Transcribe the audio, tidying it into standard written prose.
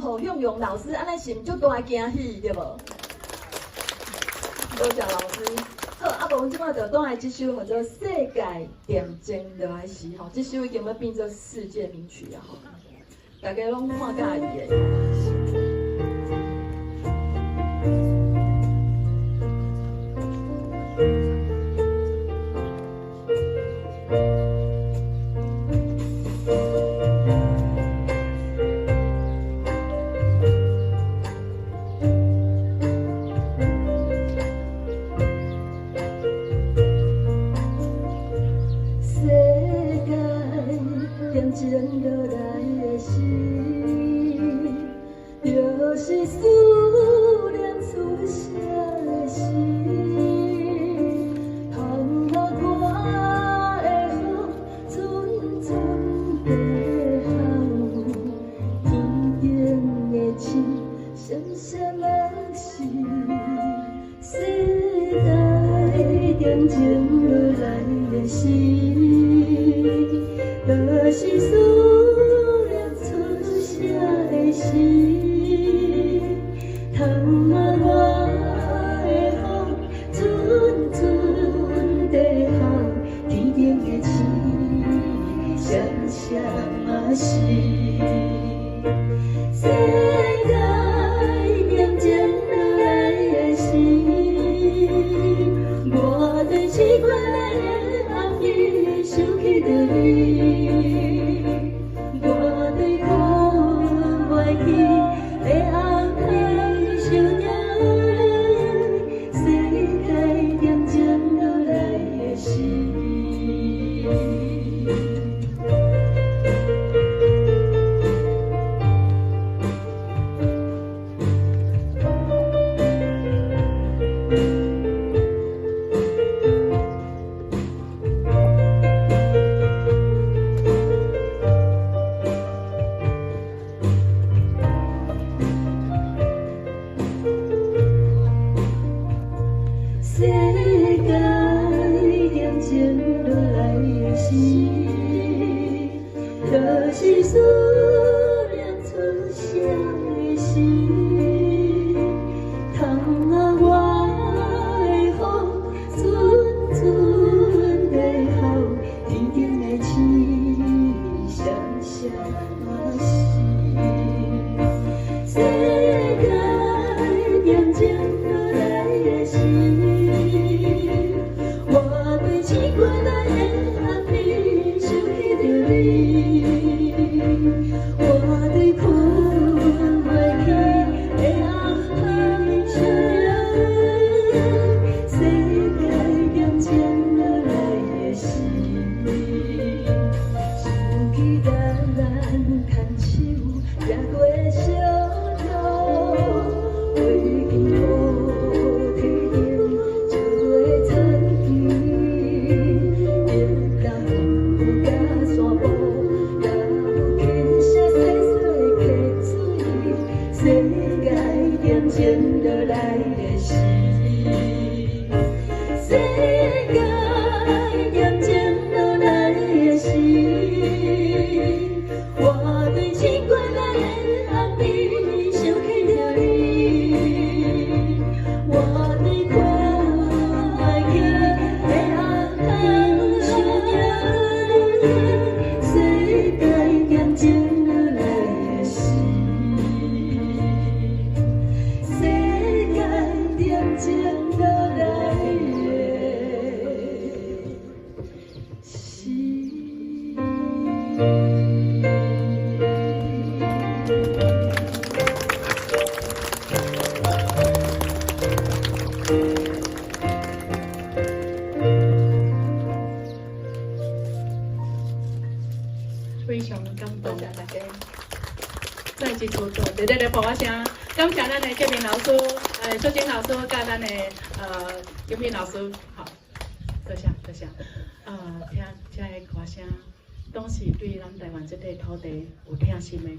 献给向荣老师，安尼是毋足大惊喜，对无？多谢老师。好，啊，无阮即摆就倒来即首叫做《世界点睛落来时》吼，即首已经要变做世界名曲啊吼，大家拢看介意的。就是思念出声的时，窗外我的风，阵阵地吼，天顶的星，闪闪的是，世界点睛落来的时，就是思念出声的时。窗外我的风，阵阵地吼，天顶的星，闪闪是。世界点睛落来的时，我对试过来的暗暝，想起着你，我对困袂去的暗暝。想着你，世界点睛落来的时。世界点睛落来的时，就是思念出声的时。窗外我的风，阵阵地吼，天顶的星，闪闪是。世界点睛落来的时。我对试过来的暗暝，想起着你，我对困袂去的暗暝，想着你，世界点睛落来的时，想起咱牵手行过小路，为幸福天顶照的残。世界点睛落来的时，世界点睛落来的时，我对试过来的暗暝，想起着你，我对困袂去的暗暝，想着你，世界点睛落来的时。点睛落来的时。非常感动，大家再一次做热烈的鼓掌声，感谢咱的建明老师、秀晶老师，甲咱的尤品老师，好，多谢多谢。听这个歌声，拢是对咱台湾这块土地有疼心的。